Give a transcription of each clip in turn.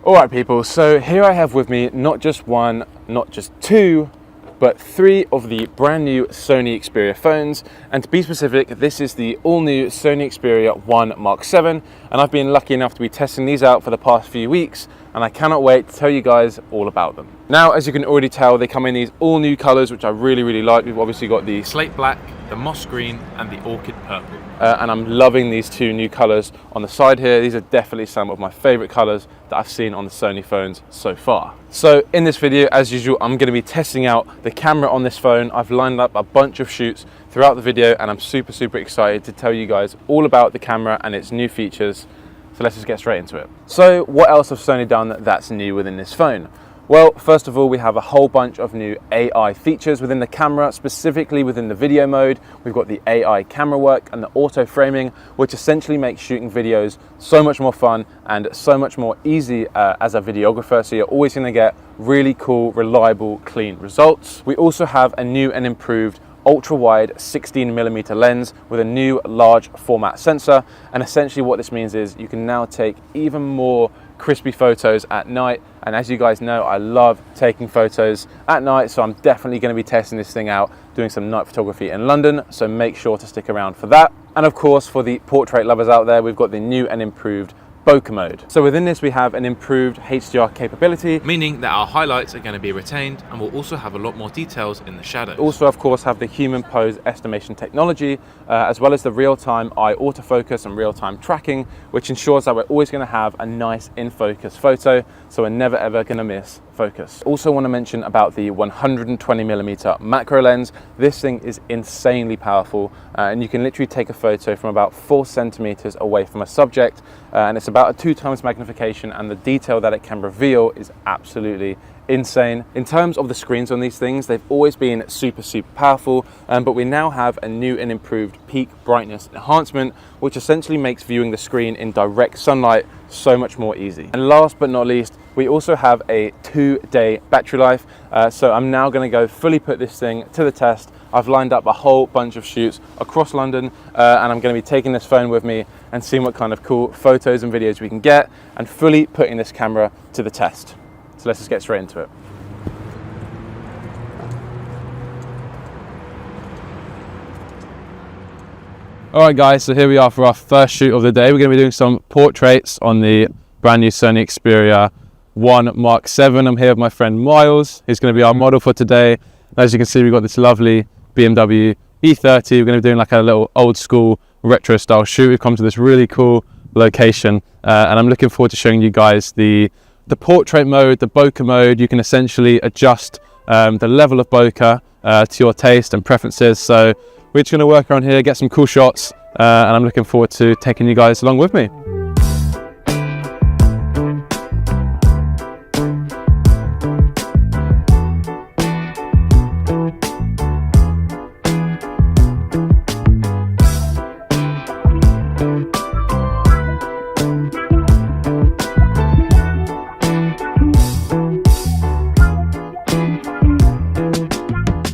Alright people, so here I have with me not just one, not just two, but three of the brand new Sony Xperia phones. And to be specific, this is the all new Sony Xperia 1 Mark VII, and I've been lucky enough to be testing these out for the past few weeks, and I cannot wait to tell you guys all about them. Now, as you can already tell, they come in these all new colors, which I really like. We've obviously got the slate black, the moss green, and the orchid purple. And I'm loving these two new colors on the side here. These are definitely some of my favorite colors that I've seen on the Sony phones so far. So in this video, as usual, I'm going to be testing out the camera on this phone. I've lined up a bunch of shoots throughout the video, and I'm super excited to tell you guys all about the camera and its new features. So let's just get straight into it. So what else have Sony done that's new within this phone? Well, first of all, we have a whole bunch of new AI features within the camera, specifically within the video mode. We've got the AI camera work and the auto framing, which essentially makes shooting videos so much more fun and so much more easy as a videographer. So you're always going to get really cool, reliable, clean results. We also have a new and improved ultra-wide 16mm lens with a new large format sensor, and essentially what this means is you can now take even more crispy photos at night. And as you guys know, I love taking photos at night, so I'm definitely going to be testing this thing out, doing some night photography in London, so make sure to stick around for that. And of course, for the portrait lovers out there, we've got the new and improved bokeh mode. So within this we have an improved HDR capability, meaning that our highlights are going to be retained, and we'll also have a lot more details in the shadows. Also, of course, have the human pose estimation technology, as well as the real-time eye autofocus and real-time tracking, which ensures that we're always going to have a nice in-focus photo, so we're never ever going to miss focus. Also want to mention about the 120mm macro lens. This thing is insanely powerful, and you can literally take a photo from about 4 centimeters away from a subject, and it's about a 2 times magnification, and the detail that it can reveal is absolutely insane. In terms of the screens on these things, they've always been super powerful, but we now have a new and improved peak brightness enhancement, which essentially makes viewing the screen in direct sunlight so much more easy. And last but not least, we also have a 2-day battery life, so I'm now going to go fully put this thing to the test. I've lined up a whole bunch of shoots across London, and I'm going to be taking this phone with me and seeing what kind of cool photos and videos we can get, and fully putting this camera to the test. So let's just get straight into it. Alright guys, so here we are for our first shoot of the day. We're going to be doing some portraits on the brand new Sony Xperia 1 Mark VII. I'm here with my friend Miles, who's going to be our model for today. As you can see, we've got this lovely BMW E30. We're going to be doing like a little old school retro style shoot. We've come to this really cool location, and I'm looking forward to showing you guys the portrait mode, the bokeh mode. You can essentially adjust the level of bokeh to your taste and preferences. So we're just going to work around here, get some cool shots, and I'm looking forward to taking you guys along with me.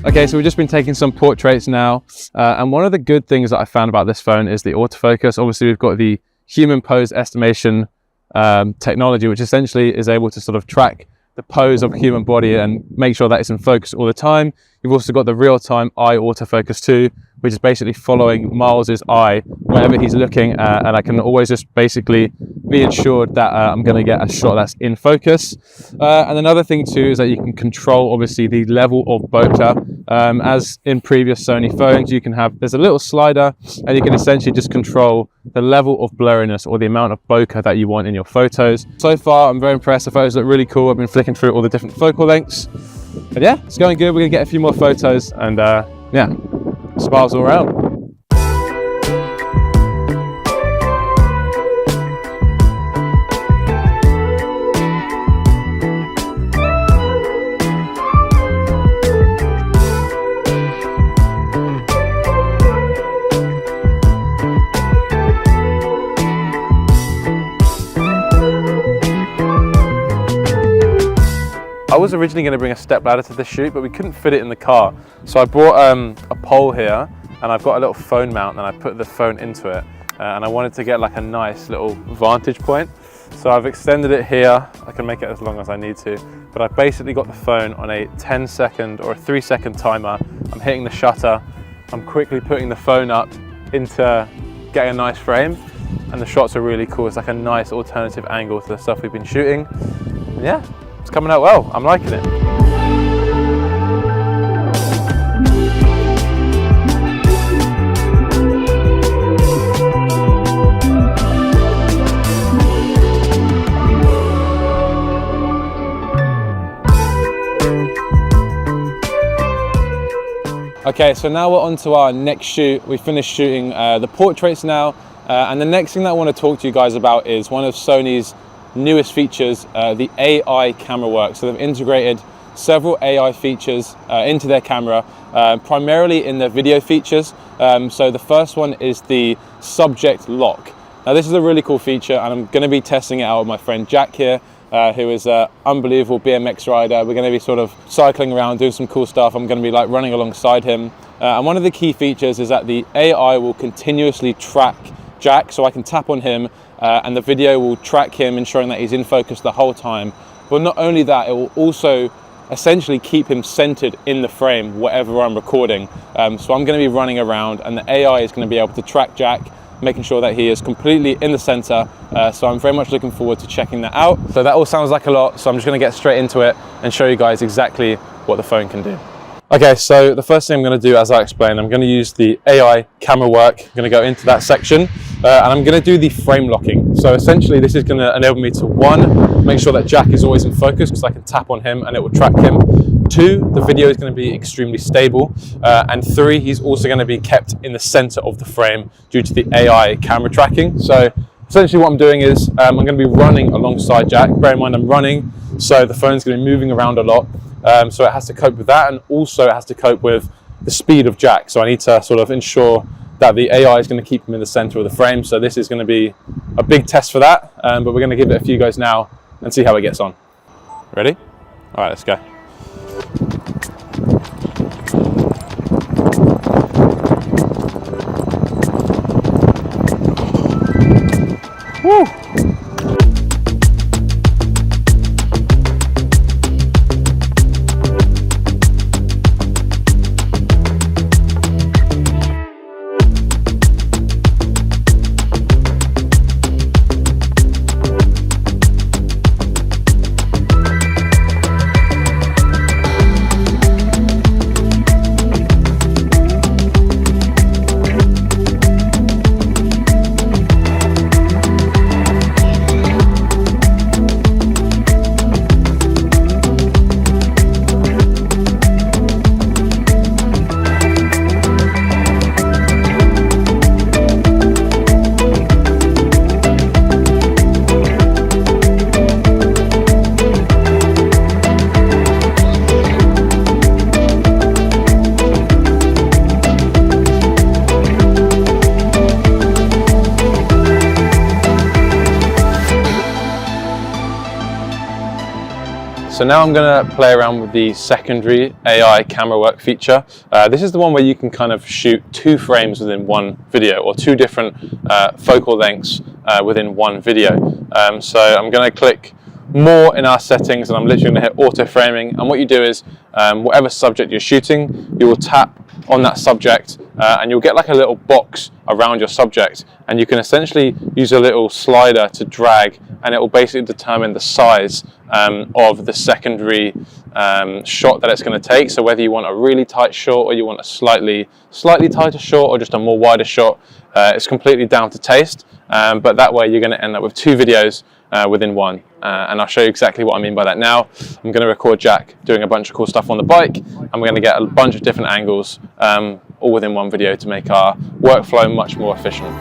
Okay, so we've just been taking some portraits now, and one of the good things that I found about this phone is the autofocus. Obviously, we've got the human pose estimation technology, which essentially is able to sort of track the pose of a human body and make sure that it's in focus all the time. You've also got the real-time eye autofocus too, which is basically following Miles's eye whenever he's looking, and I can always just basically be ensured that I'm going to get a shot that's in focus. And another thing too is that you can control obviously the level of bokeh. As in previous Sony phones, you can have, there's a little slider, and you can essentially just control the level of blurriness or the amount of bokeh that you want in your photos. So far, I'm very impressed. The photos look really cool. I've been flicking through all the different focal lengths. But yeah, it's going good. We're gonna get a few more photos, and yeah, smiles all around. I was originally going to bring a step ladder to this shoot, but we couldn't fit it in the car. So I brought a pole here, and I've got a little phone mount, and I put the phone into it. And I wanted to get like a nice little vantage point. So I've extended it here. I can make it as long as I need to, but I've basically got the phone on a 10-second or a 3-second timer. I'm hitting the shutter. I'm quickly putting the phone up into getting a nice frame, and the shots are really cool. It's like a nice alternative angle to the stuff we've been shooting. And yeah, it's coming out well. I'm liking it. Okay, so now we're on to our next shoot. We finished shooting the portraits now, and the next thing that I want to talk to you guys about is one of Sony's newest features, the AI camera work. So they've integrated several AI features into their camera, primarily in their video features. So the first one is the subject lock. Now this is a really cool feature, and I'm going to be testing it out with my friend Jack here, who is an unbelievable BMX rider. We're going to be sort of cycling around, doing some cool stuff. I'm going to be like running alongside him. And one of the key features is that the AI will continuously track Jack, so I can tap on him and the video will track him, ensuring that he's in focus the whole time. But not only that, it will also essentially keep him centered in the frame, whatever I'm recording. So I'm going to be running around and the AI is going to be able to track Jack, making sure that he is completely in the center. So I'm very much looking forward to checking that out. So that all sounds like a lot, so I'm just gonna get straight into it and show you guys exactly what the phone can do. Okay, so the first thing I'm gonna do, as I explained, I'm gonna use the AI camera work. I'm gonna go into that section and I'm gonna do the frame locking. So essentially this is gonna enable me to, one, make sure that Jack is always in focus because I can tap on him and it will track him. Two, the video is going to be extremely stable, and three, he's also going to be kept in the center of the frame due to the AI camera tracking. So essentially what I'm doing is I'm going to be running alongside Jack. Bear in mind I'm running, so the phone's going to be moving around a lot, so it has to cope with that, and also it has to cope with the speed of Jack. So I need to sort of ensure that the AI is going to keep him in the center of the frame. So this is going to be a big test for that, but we're going to give it a few goes now and see how it gets on. Ready? All right, let's go. Woo! So now I'm going to play around with the secondary AI camera work feature. This is the one where you can kind of shoot 2 frames within one video, or 2 different focal lengths within one video. So I'm going to click more in our settings and I'm literally going to hit auto framing, and what you do is whatever subject you're shooting, you will tap on that subject and you'll get like a little box around your subject, and you can essentially use a little slider to drag, and it will basically determine the size of the secondary shot that it's going to take. So whether you want a really tight shot or you want a slightly tighter shot or just a more wider shot, it's completely down to taste, but that way you're going to end up with 2 videos within one, and I'll show you exactly what I mean by that now. I'm going to record Jack doing a bunch of cool stuff on the bike, and we're going to get a bunch of different angles all within one video to make our workflow much more efficient.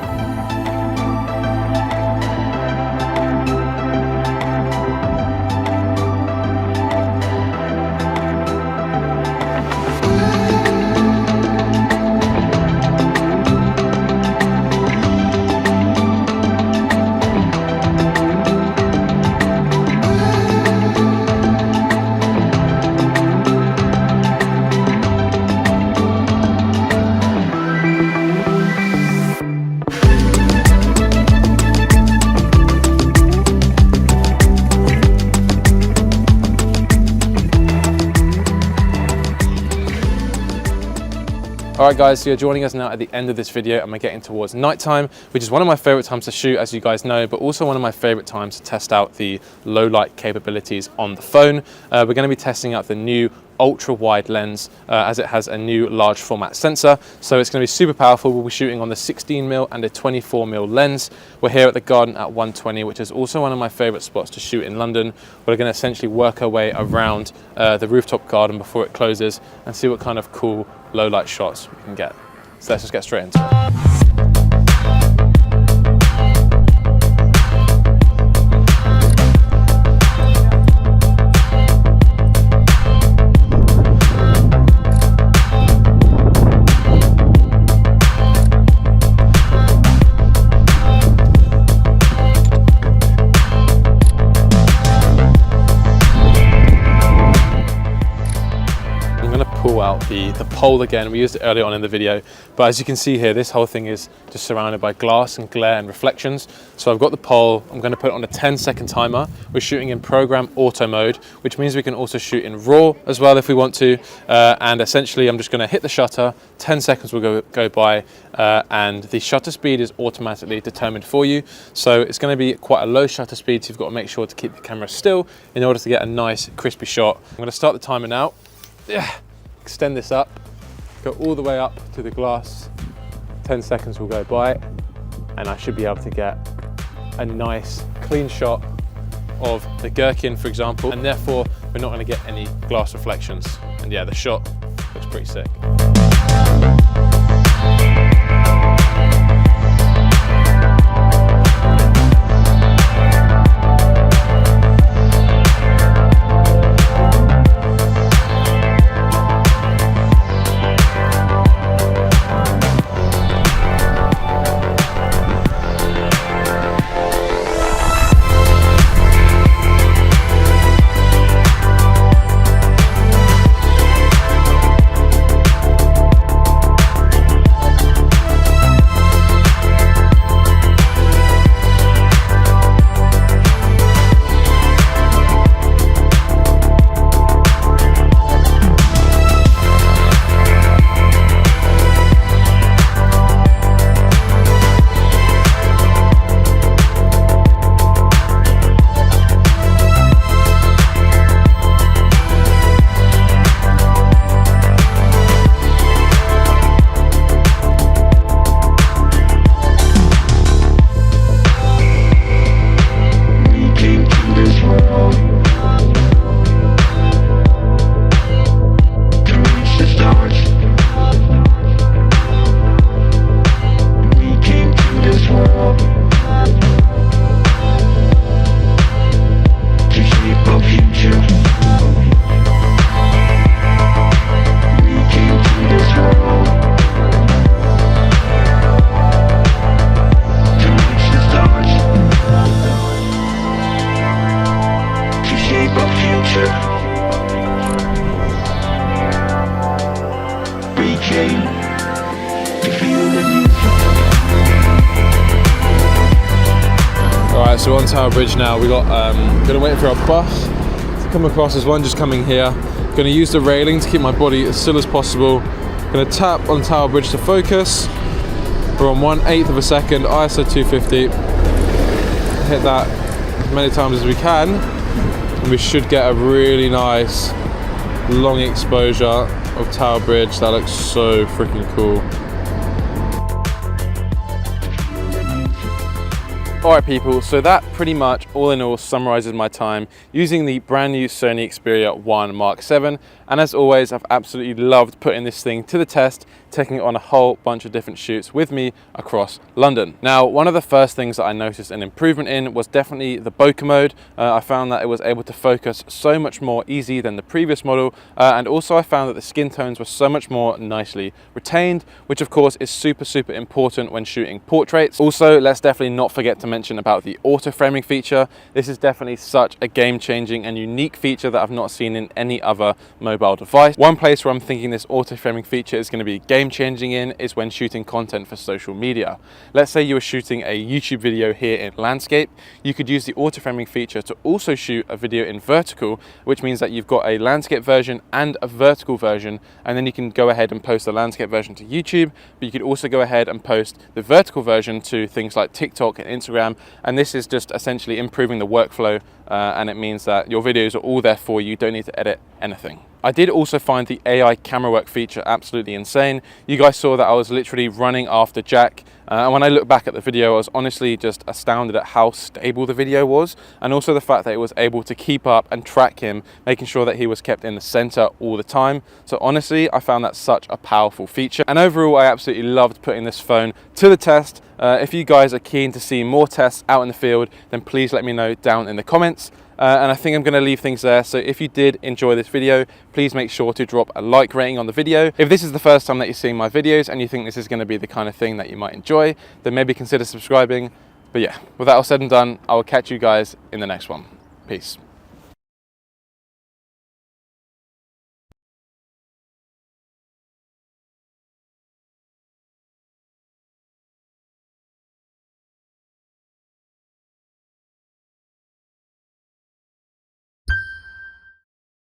Alright guys, so you're joining us now at the end of this video and we're getting towards nighttime, which is one of my favorite times to shoot, as you guys know, but also one of my favorite times to test out the low light capabilities on the phone. We're going to be testing out the new ultra wide lens as it has a new large format sensor, so it's going to be super powerful. We'll be shooting on the 16mm and a 24mm lens. We're here at the Garden at 120, which is also one of my favorite spots to shoot in London. We're going to essentially work our way around the rooftop garden before it closes and see what kind of cool low light shots we can get. So let's just get straight into it. Pull out the pole again. We used it earlier on in the video, but as you can see here, this whole thing is just surrounded by glass and glare and reflections. So I've got the pole, I'm going to put it on a 10-second timer. We're shooting in program auto mode, which means we can also shoot in RAW as well if we want to, and essentially I'm just going to hit the shutter, 10 seconds will go by, and the shutter speed is automatically determined for you. So it's going to be quite a low shutter speed, so you've got to make sure to keep the camera still in order to get a nice crispy shot. I'm going to start the timer now. Yeah. Extend this up, go all the way up to the glass, 10 seconds will go by, and I should be able to get a nice clean shot of the gherkin, for example, and therefore we're not going to get any glass reflections. And yeah, the shot looks pretty sick. Alright, so on Tower Bridge now. We got gonna wait for our bus to come across. There's one just coming here. Gonna use the railing to keep my body as still as possible. Gonna tap on Tower Bridge to focus. We're on 1/8 of a second, ISO 250. Hit that as many times as we can, and we should get a really nice long exposure of Tower Bridge. That looks so freaking cool. Alright people, so that pretty much all in all summarizes my time using the brand new Sony Xperia 1 Mark VII, and as always I've absolutely loved putting this thing to the test, taking it on a whole bunch of different shoots with me across London. Now, one of the first things that I noticed an improvement in was definitely the bokeh mode. I found that it was able to focus so much more easy than the previous model, and also I found that the skin tones were so much more nicely retained, which of course is super important when shooting portraits. Also, let's definitely not forget to mention about the auto framing feature. This is definitely such a game-changing and unique feature that I've not seen in any other mobile device. One place where I'm thinking this auto framing feature is going to be game game changing in is when shooting content for social media. Let's say you were shooting a YouTube video here in landscape, you could use the auto framing feature to also shoot a video in vertical, which means that you've got a landscape version and a vertical version, and then you can go ahead and post the landscape version to YouTube, but you could also go ahead and post the vertical version to things like TikTok and Instagram, and this is just essentially improving the workflow, and it means that your videos are all there for you. You don't need to edit anything. I did also find the AI camera work feature absolutely insane. You guys saw that I was literally running after Jack, and when I look back at the video, I was honestly just astounded at how stable the video was, and also the fact that it was able to keep up and track him, making sure that he was kept in the center all the time. So honestly, I found that such a powerful feature, and overall I absolutely loved putting this phone to the test. If you guys are keen to see more tests out in the field, then please let me know down in the comments. And I think I'm going to leave things there. So if you did enjoy this video, please make sure to drop a like rating on the video. If this is the first time that you're seeing my videos and you think this is going to be the kind of thing that you might enjoy, then maybe consider subscribing. But yeah, with that all said and done, I will catch you guys in the next one. Peace.